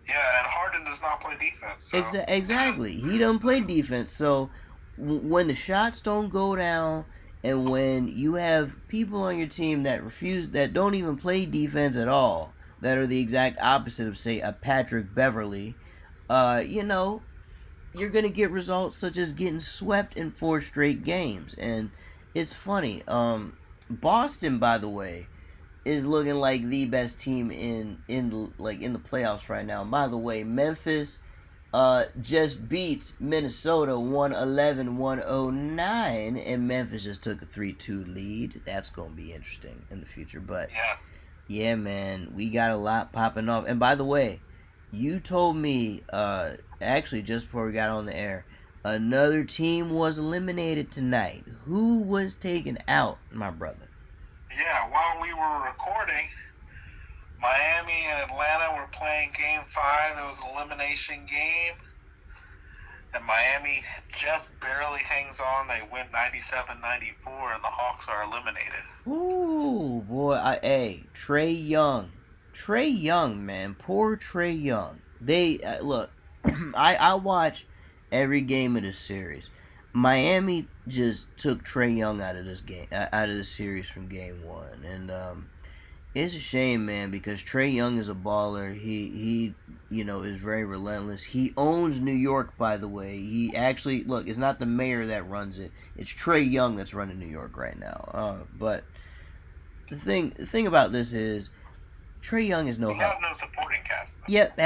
Yeah, and Harden does not play defense. So. Exactly. He doesn't play defense, so when the shots don't go down, and when you have people on your team that don't even play defense at all, that are the exact opposite of, say, a Patrick Beverly, you know, you're gonna get results such as getting swept in 4 straight games. And it's funny. Boston, by the way, is looking like the best team in the playoffs right now. And by the way, Memphis just beat Minnesota 111-109, and Memphis just took a 3-2 lead. That's gonna be interesting in the future. But yeah, man, we got a lot popping off. And by the way, you told me actually just before we got on the air, another team was eliminated tonight. Who was taken out, my brother? Yeah, while we were recording, Miami and Atlanta were playing Game 5. It was an elimination game. And Miami just barely hangs on. They win 97-94, and the Hawks are eliminated. Ooh, boy. Hey, Trae Young, man. Poor Trae Young. They, look, I watch every game of this series. Miami just took Trae Young out of this game, out of the series from game 1. And, it's a shame, man, because Trae Young is a baller. He is very relentless. He owns New York, by the way. He actually, look, it's not the mayor that runs it. It's Trae Young that's running New York right now. But the thing about this is, Trae Young is no help. He has no supporting cast. Yep,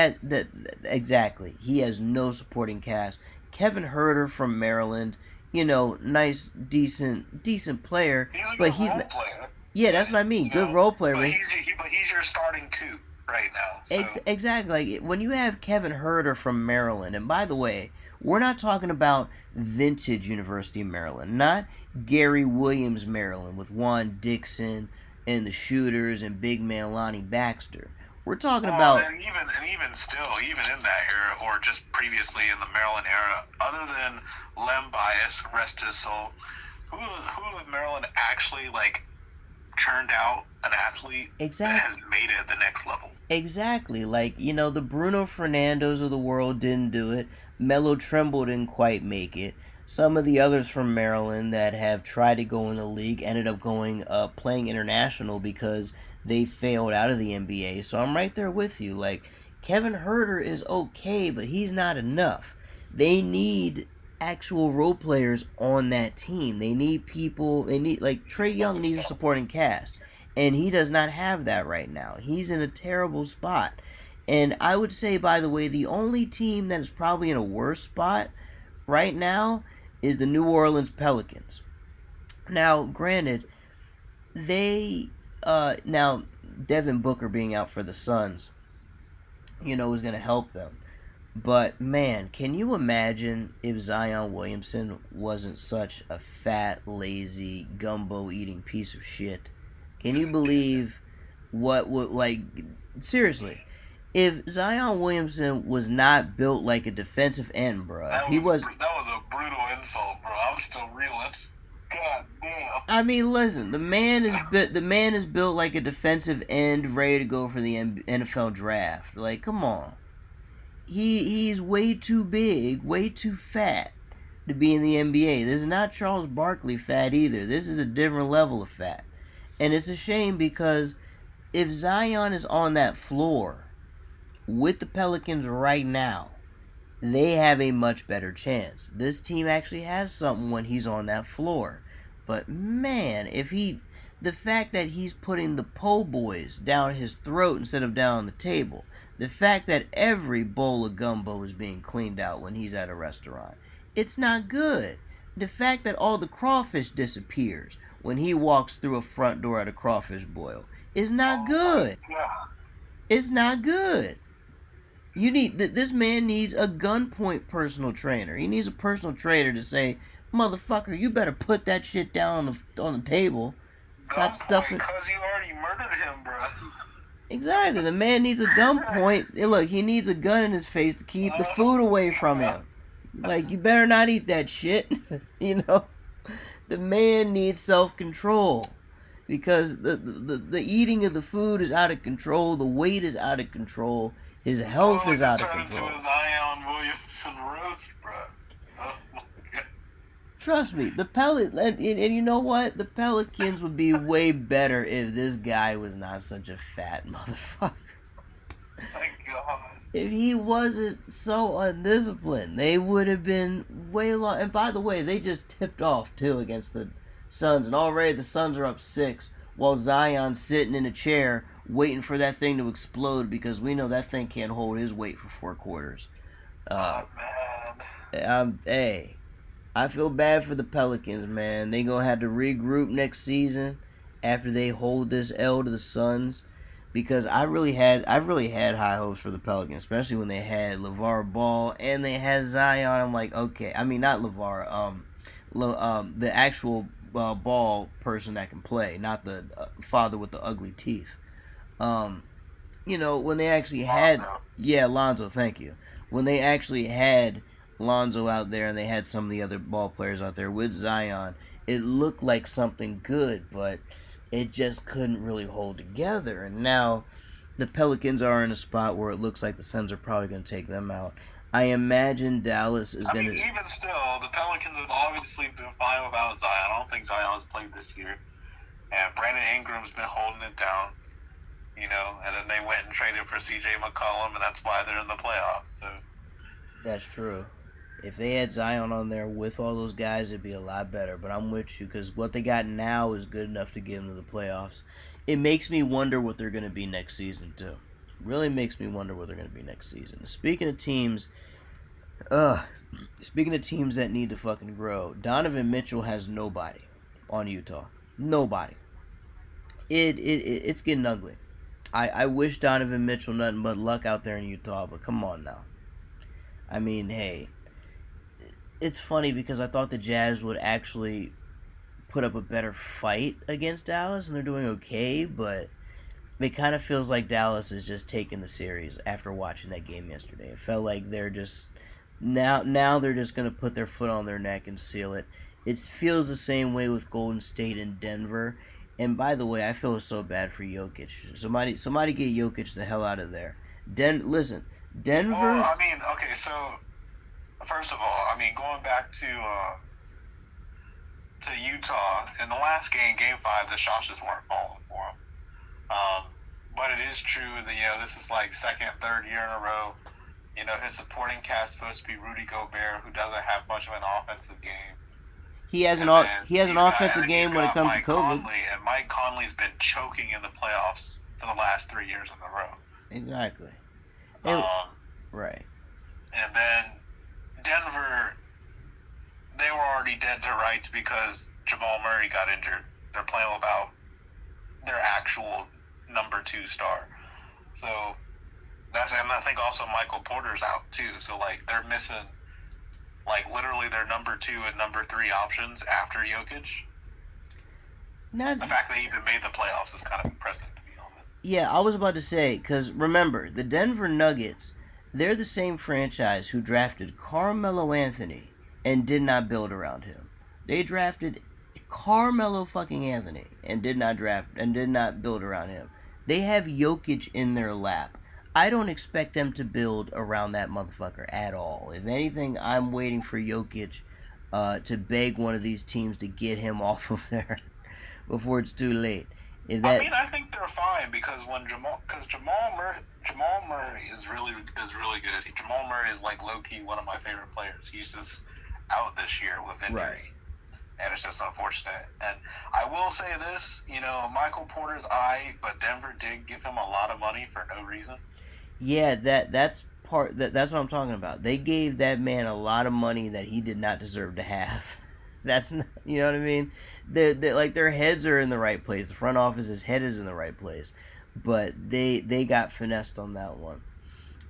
exactly. He has no supporting cast. Kevin Huerter from Maryland, nice, decent player, but he's role player. Yeah, that's what I mean. Good role player, but he's your starting 2 right now. So. Exactly. Like, when you have Kevin Huerter from Maryland, and by the way, we're not talking about vintage University of Maryland, not Gary Williams Maryland with Juan Dixon and the shooters and big man Lonnie Baxter. We're talking about and even still, even in that era, or just previously in the Maryland era, other than Lem Bias, rest his soul, who in Maryland actually turned out an athlete that has made it the next level? Exactly. Like, the Bruno Fernandos of the world didn't do it. Melo Trimble didn't quite make it. Some of the others from Maryland that have tried to go in the league ended up playing international because they failed out of the NBA. So I'm right there with you. Like, Kevin Huerter is okay, but he's not enough. They need actual role players on that team. They need people. Trae Young needs a supporting cast, and he does not have that right now. He's in a terrible spot. And I would say, by the way, the only team that is probably in a worse spot right now is the New Orleans Pelicans. Now, granted, they now Devin Booker being out for the Suns, is going to help them. But, man, can you imagine if Zion Williamson wasn't such a fat, lazy, gumbo-eating piece of shit? Can you believe what would, seriously, If Zion Williamson was not built like a defensive end, bro, if he was, that was a brutal insult, bro. I'm still reeling. God damn. I mean, listen, the man is built like a defensive end, ready to go for the NFL draft. Like, come on, he's way too big, way too fat to be in the NBA. This is not Charles Barkley fat either. This is a different level of fat, and it's a shame because if Zion is on that floor with the Pelicans right now, they have a much better chance. This team actually has something when he's on that floor. But man, the fact that he's putting the po' boys down his throat instead of down on the table, the fact that every bowl of gumbo is being cleaned out when he's at a restaurant, it's not good. The fact that all the crawfish disappears when he walks through a front door at a crawfish boil is not good. It's not good. This man needs a gunpoint personal trainer. He needs a personal trainer to say, "Motherfucker, you better put that shit down on the table. Stop stuffing." Because you already murdered him, bro. Exactly. The man needs a gunpoint. Look, he needs a gun in his face to keep the food away from him. Like, you better not eat that shit. You know, the man needs self-control because the eating of the food is out of control. The weight is out of control. His health is out of control. Into a Zion Williamson roast, bro. Oh my God. Trust me, and you know what? The Pelicans would be way better if this guy was not such a fat motherfucker. Thank God. If he wasn't so undisciplined, they would have been way long. And by the way, they just tipped off too against the Suns, and already the Suns are up 6, while Zion's sitting in a chair waiting for that thing to explode because we know that thing can't hold his weight for 4 quarters. Hey, I feel bad for the Pelicans, man. They gonna have to regroup next season after they hold this L to the Suns, because I really had high hopes for the Pelicans, especially when they had LeVar Ball and they had Zion. I'm like, okay, I mean not LeVar, the actual ball person that can play, not the father with the ugly teeth. When they actually had, Lonzo, thank you. When they actually had Lonzo out there and they had some of the other ball players out there with Zion, it looked like something good, but it just couldn't really hold together. And now the Pelicans are in a spot where it looks like the Suns are probably going to take them out. I imagine Dallas is going to. Even still, the Pelicans have obviously been fine without Zion. I don't think Zion has played this year. And Brandon Ingram's been holding it down. And then they went and traded for C.J. McCollum, and that's why they're in the playoffs. So that's true. If they had Zion on there with all those guys, it'd be a lot better. But I'm with you because what they got now is good enough to get them to the playoffs. It makes me wonder what they're going to be next season, too. Really makes me wonder what they're going to be next season. Speaking of teams that need to fucking grow, Donovan Mitchell has nobody on Utah. Nobody. It's getting ugly. I wish Donovan Mitchell nothing but luck out there in Utah, but come on now. I mean, hey, it's funny because I thought the Jazz would actually put up a better fight against Dallas, and they're doing okay, but it kind of feels like Dallas is just taking the series after watching that game yesterday. It felt like they're just now they're just going to put their foot on their neck and seal it. It feels the same way with Golden State and Denver. And by the way, I feel so bad for Jokic. Somebody get Jokic the hell out of there. Listen, Denver. Well, so first of all, going back to Utah in the last game, Game 5, the shots just weren't falling for him. But it is true that this is like second, third year in a row. His supporting cast is supposed to be Rudy Gobert, who doesn't have much of an offensive game. He has an offensive game when it comes to COVID. And Mike Conley's been choking in the playoffs for the last 3 years in a row. Exactly. Right. And then Denver, they were already dead to rights because Jamal Murray got injured. They're playing without their actual number 2 star. So and I think also Michael Porter's out too. So they're missing literally their number 2 and number 3 options after Jokic. The fact they even made the playoffs is kind of impressive, to be honest. Yeah, I was about to say, because remember, the Denver Nuggets, they're the same franchise who drafted Carmelo Anthony and did not build around him. They drafted Carmelo fucking Anthony and did not build around him. They have Jokic in their lap. I don't expect them to build around that motherfucker at all. If anything, I'm waiting for Jokic to beg one of these teams to get him off of there before it's too late. If I that mean, I think they're fine because Jamal Murray is really good. Jamal Murray is like low key one of my favorite players. He's just out this year with injury. right. And it's just unfortunate. And I will say this, Michael Porter's but Denver did give him a lot of money for no reason. Yeah, that's what I'm talking about. They gave that man a lot of money that he did not deserve to have. That's not, you know what I mean? They're like their heads are in the right place. The front office's head is in the right place, but they got finessed on that one.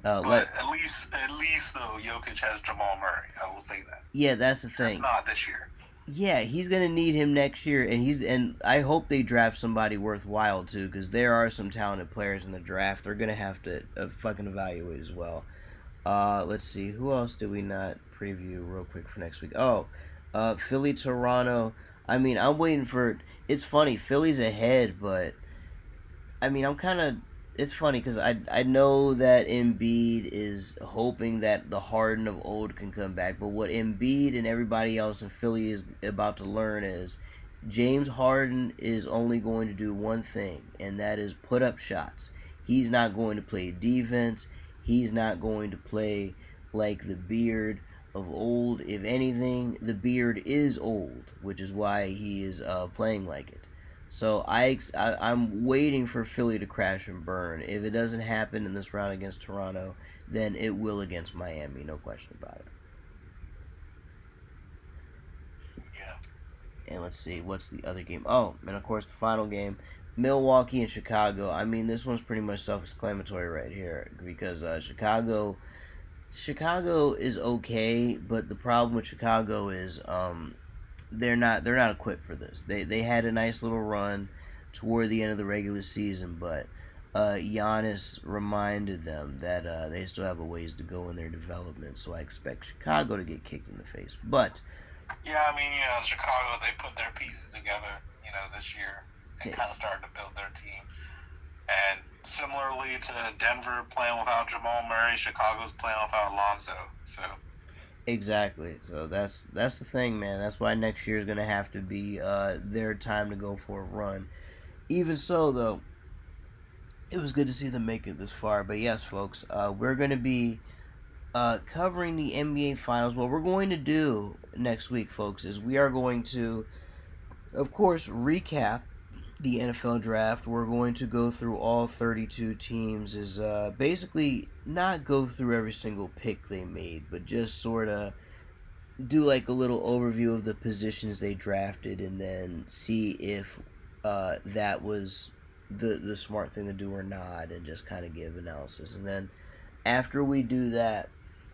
But at least though, Jokic has Jamal Murray. I will say that. Yeah, that's the That's thing. not this year. Yeah, he's gonna need him next year, and I hope they draft somebody worthwhile too, because there are some talented players in the draft. They're gonna have to fucking evaluate as well. Let's see. Who else did we not preview real quick for next week? Oh, Philly, Toronto. I mean, I'm waiting for. It's funny. Philly's ahead, but I mean, I'm kind of. It's funny because I know that Embiid is hoping that the Harden of old can come back, but what Embiid and everybody else in Philly is about to learn is James Harden is only going to do one thing, and that is put up shots. He's not going to play defense. He's not going to play like the beard of old. If anything, the beard is old, which is why he is playing like it. So I'm waiting for Philly to crash and burn. If it doesn't happen in this round against Toronto, then it will against Miami, no question about it. Yeah. And let's see, what's the other game? Oh, and of course the final game, Milwaukee and Chicago. I mean, this one's pretty much self-explanatory right here because Chicago is okay, but the problem with Chicago is they're not equipped for this. They had a nice little run toward the end of the regular season, but Giannis reminded them that they still have a ways to go in their development. So I expect Chicago to get kicked in the face. But Yeah, I mean, Chicago, they put their pieces together, this year and yeah, kind of started to build their team. And similarly to Denver playing without Jamal Murray, Chicago's playing without Lonzo. So exactly. So that's the thing, man. That's why next year is gonna have to be their time to go for a run. Even so, though, it was good to see them make it this far. But yes, folks, we're gonna be covering the NBA Finals. What we're going to do next week, folks, is we are going to, of course, recap the NFL draft. We're going to go through all 32 teams. Is basically not go through every single pick they made, but just sort of do like a little overview of the positions they drafted, and then see if that was the smart thing to do or not, and just kind of give analysis. And then after we do that,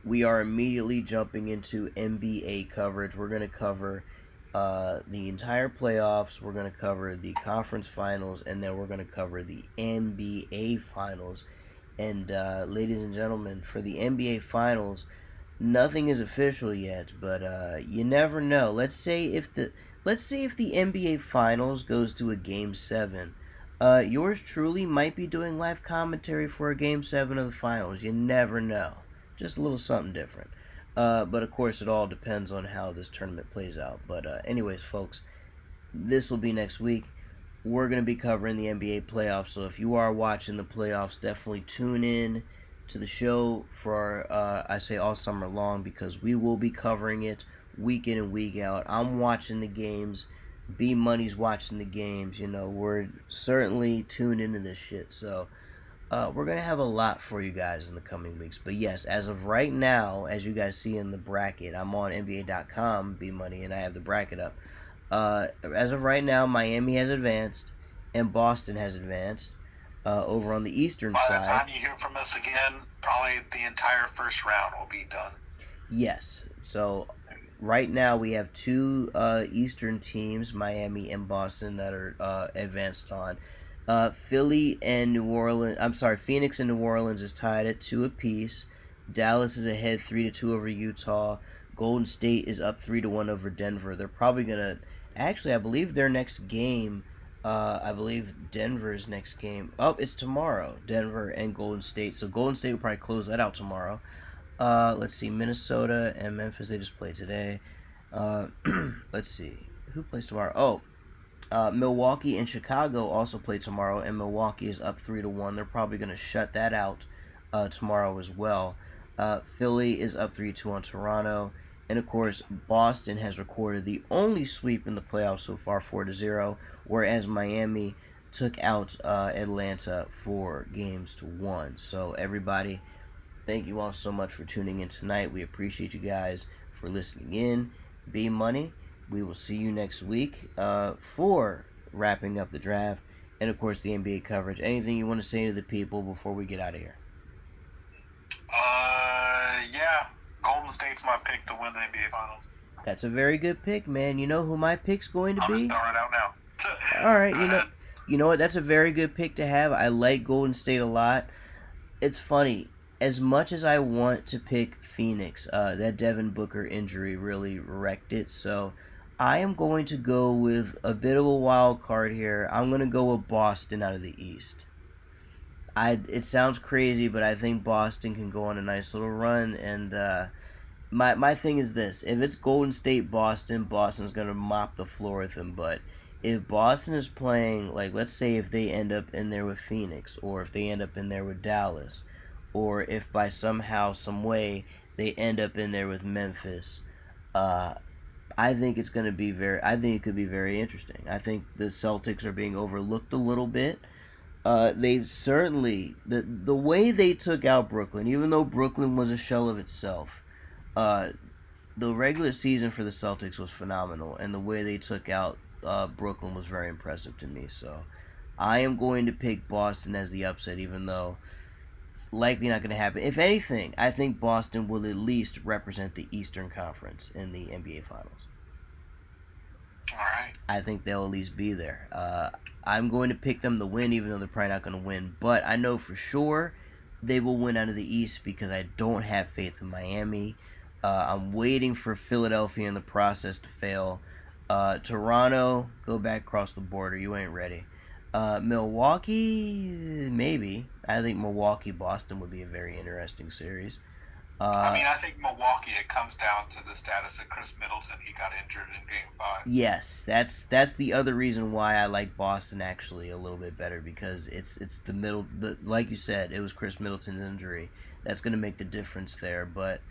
we are immediately jumping into NBA coverage. We're going to cover the entire playoffs. We're going to cover the conference finals, and then we're going to cover the NBA finals. And ladies and gentlemen, for the NBA finals, nothing is official yet, but you never know. Let's say if the NBA finals goes to a game 7, yours truly might be doing live commentary for a game 7 of the finals. You never know. Just a little something different. But of course, it all depends on how this tournament plays out. But anyways, folks, this will be next week. We're going to be covering the NBA playoffs. So if you are watching the playoffs, definitely tune in to the show for, I say all summer long, because we will be covering it week in and week out. I'm watching the games. B Money's watching the games. We're certainly tuned into this shit. So we're going to have a lot for you guys in the coming weeks. But yes, as of right now, as you guys see in the bracket, I'm on NBA.com, B Money, and I have the bracket up. As of right now, Miami has advanced, and Boston has advanced. Over on the Eastern by the side, time you hear from us again, probably the entire first round will be done. yes. So right now we have two Eastern teams, Miami and Boston, that are advanced on. Philly and New Orleans. I'm sorry, Phoenix and New Orleans is tied at 2 apiece. Dallas is ahead 3-2 over Utah. Golden State is up 3-1 over Denver. They're probably gonna. Actually, I believe their next game. I believe Denver's next game. Oh, it's tomorrow. Denver and Golden State. So Golden State will probably close that out tomorrow. Let's see. Minnesota and Memphis. They just played today. Uh, let's see. Who plays tomorrow? Oh, Milwaukee and Chicago also play tomorrow, and Milwaukee is up 3-1. They're probably going to shut that out tomorrow as well. Philly is up 3-2 on Toronto, and of course Boston has recorded the only sweep in the playoffs so far, 4-0, whereas Miami took out Atlanta 4-1. So everybody, thank you all so much for tuning in tonight. We appreciate you guys for listening in. B Money. We will see you next week for wrapping up the draft and, of course, the NBA coverage. Anything you want to say to the people before we get out of here? Yeah. Golden State's my pick to win the NBA Finals. That's a very good pick, man. You know who my pick's going to be? I'm throwing it out now. All right, you know what? That's a very good pick to have. I like Golden State a lot. It's funny. As much as I want to pick Phoenix, that Devin Booker injury really wrecked it. So I am going to go with a bit of a wild card here. I'm going to go with Boston out of the East. It sounds crazy, but I think Boston can go on a nice little run. And my thing is this: if it's Golden State Boston, Boston's going to mop the floor with them. But if Boston is playing, like, let's say if they end up in there with Phoenix, or if they end up in there with Dallas, or if by somehow, some way, they end up in there with Memphis, I think it's going to be I think it could be very interesting. I think the Celtics are being overlooked a little bit. They've certainly the way they took out Brooklyn, even though Brooklyn was a shell of itself. Uh, the regular season for the Celtics was phenomenal, and the way they took out Brooklyn was very impressive to me. So, I am going to pick Boston as the upset, even though it's likely not going to happen. If anything, I think Boston will at least represent the Eastern Conference in the NBA Finals. All right. I think they'll at least be there. I'm going to pick them to win, even though they're probably not going to win. But I know for sure they will win out of the East because I don't have faith in Miami. I'm waiting for Philadelphia in the process to fail. Toronto, go back across the border. You ain't ready. Milwaukee, maybe. I think Milwaukee-Boston would be a very interesting series. I think Milwaukee, it comes down to the status of Chris Middleton. He got injured in Game 5. Yes, that's the other reason why I like Boston actually a little bit better, because it's the middle. Like you said, it was Chris Middleton's injury that's going to make the difference there. But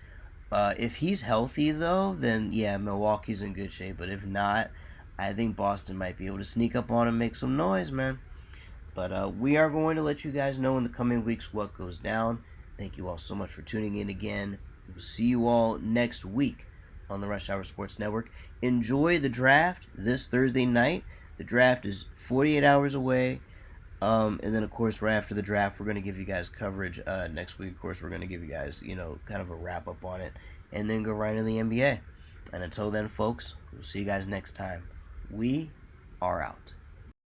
if he's healthy though, then yeah, Milwaukee's in good shape. But if not, I think Boston might be able to sneak up on him, make some noise, man. But we are going to let you guys know in the coming weeks what goes down. Thank you all so much for tuning in again. We will see you all next week on the Rush Hour Sports Network. Enjoy the draft this Thursday night. The draft is 48 hours away. And then, of course, right after the draft, we're going to give you guys coverage. Next week, of course, we're going to give you guys, kind of a wrap-up on it. And then go right into the NBA. And until then, folks, we'll see you guys next time. We are out.